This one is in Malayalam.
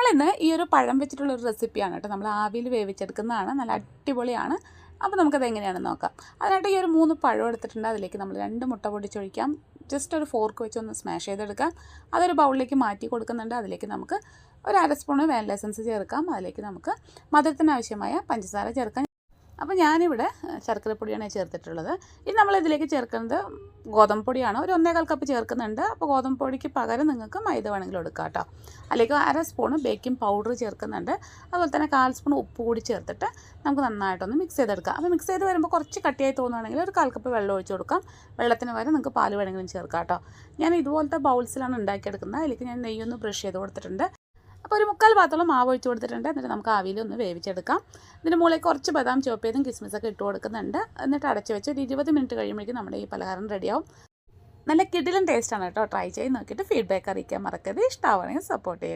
നമ്മളിന്ന് ഈ ഒരു പഴം വെച്ചിട്ടുള്ളൊരു റെസിപ്പിയാണ് കേട്ടോ. നമ്മൾ ആവിയിൽ വേവിച്ചെടുക്കുന്നതാണ്. നല്ല അടിപൊളിയാണ്. അപ്പോൾ നമുക്കത് എങ്ങനെയാണെന്ന് നോക്കാം. അതിനായിട്ട് ഈ ഒരു 3 പഴം എടുത്തിട്ടുണ്ട്. അതിലേക്ക് നമ്മൾ 2 മുട്ട പൊടിച്ചൊഴിക്കാം. ജസ്റ്റ് ഒരു ഫോർക്ക് വെച്ച് ഒന്ന് സ്മാഷ് ചെയ്തെടുക്കാം. അതൊരു ബൗളിലേക്ക് മാറ്റി കൊടുക്കുന്നുണ്ട്. അതിലേക്ക് നമുക്ക് ഒരു 1/2 സ്പൂണ് വാനില എസൻസ് ചേർക്കാം. അതിലേക്ക് നമുക്ക് മധുരത്തിന് ആവശ്യമായ പഞ്ചസാര ചേർക്കാം. അപ്പോൾ ഞാനിവിടെ ശർക്കരപ്പൊടിയാണ് ചേർത്തിട്ടുള്ളത്. ഇനി നമ്മളിതിലേക്ക് ചേർക്കുന്നത് ഗോതമ്പ് പൊടിയാണ്. ഒരു 1.25 കപ്പ് ചേർക്കുന്നുണ്ട്. അപ്പോൾ ഗോതമ്പ് പൊടിക്ക് പകരം നിങ്ങൾക്ക് മൈദ വേണമെങ്കിലും എടുക്കാം കേട്ടോ. അതിലേക്ക് 1/2 സ്പൂണ് ബേക്കിംഗ് പൗഡർ ചേർക്കുന്നുണ്ട്. അതുപോലെ തന്നെ 1/4 സ്പൂൺ ഉപ്പ് കൂടി ചേർത്തിട്ട് നമുക്ക് നന്നായിട്ടൊന്ന് മിക്സ് ചെയ്തെടുക്കാം. അപ്പോൾ മിക്സ് ചെയ്ത് വരുമ്പോൾ കുറച്ച് കട്ടിയായി തോന്നുകയാണെങ്കിൽ ഒരു 1/4 കപ്പ് വെള്ളം ഒഴിച്ച് കൊടുക്കാം. വെള്ളത്തിന് പകരം നിങ്ങൾക്ക് പാല് വേണമെങ്കിലും ചേർക്കാം കേട്ടോ. ഞാൻ ഇതുപോലത്തെ ബൗൾസിലാണ് ഉണ്ടാക്കിയെടുക്കുന്നത്. അതിലേക്ക് ഞാൻ നെയ്യൊന്ന് ബ്രഷ് ചെയ്ത് കൊടുത്തിട്ടുണ്ട്. അപ്പോൾ ഒരു 3/4 പാത്രം മാവ് ഒഴിച്ച് കൊടുത്തിട്ടുണ്ട്. എന്നിട്ട് നമുക്ക് ആവിയിൽ ഒന്ന് വേവിച്ചെടുക്കാം. ഇതിന് മുകളിൽ കുറച്ച് ബദാം ചോപ്പ് ചെയ്തും കിസ്മിസൊക്കെ ഇട്ട് കൊടുക്കുന്നുണ്ട്. എന്നിട്ട് അടച്ച് വെച്ച് ഒരു 20 മിനിറ്റ് കഴിയുമ്പോഴേക്കും നമ്മുടെ ഈ പലഹാരം റെഡിയാവും. നല്ല കിടിലൻ ടേസ്റ്റാണ് കേട്ടോ. ട്രൈ ചെയ്ത് നോക്കിയിട്ട് ഫീഡ്ബാക്ക് അറിയിക്കാൻ മറക്കരുത്. ഇഷ്ടമാവുകയാണെങ്കിൽ സപ്പോർട്ട് ചെയ്യണേ.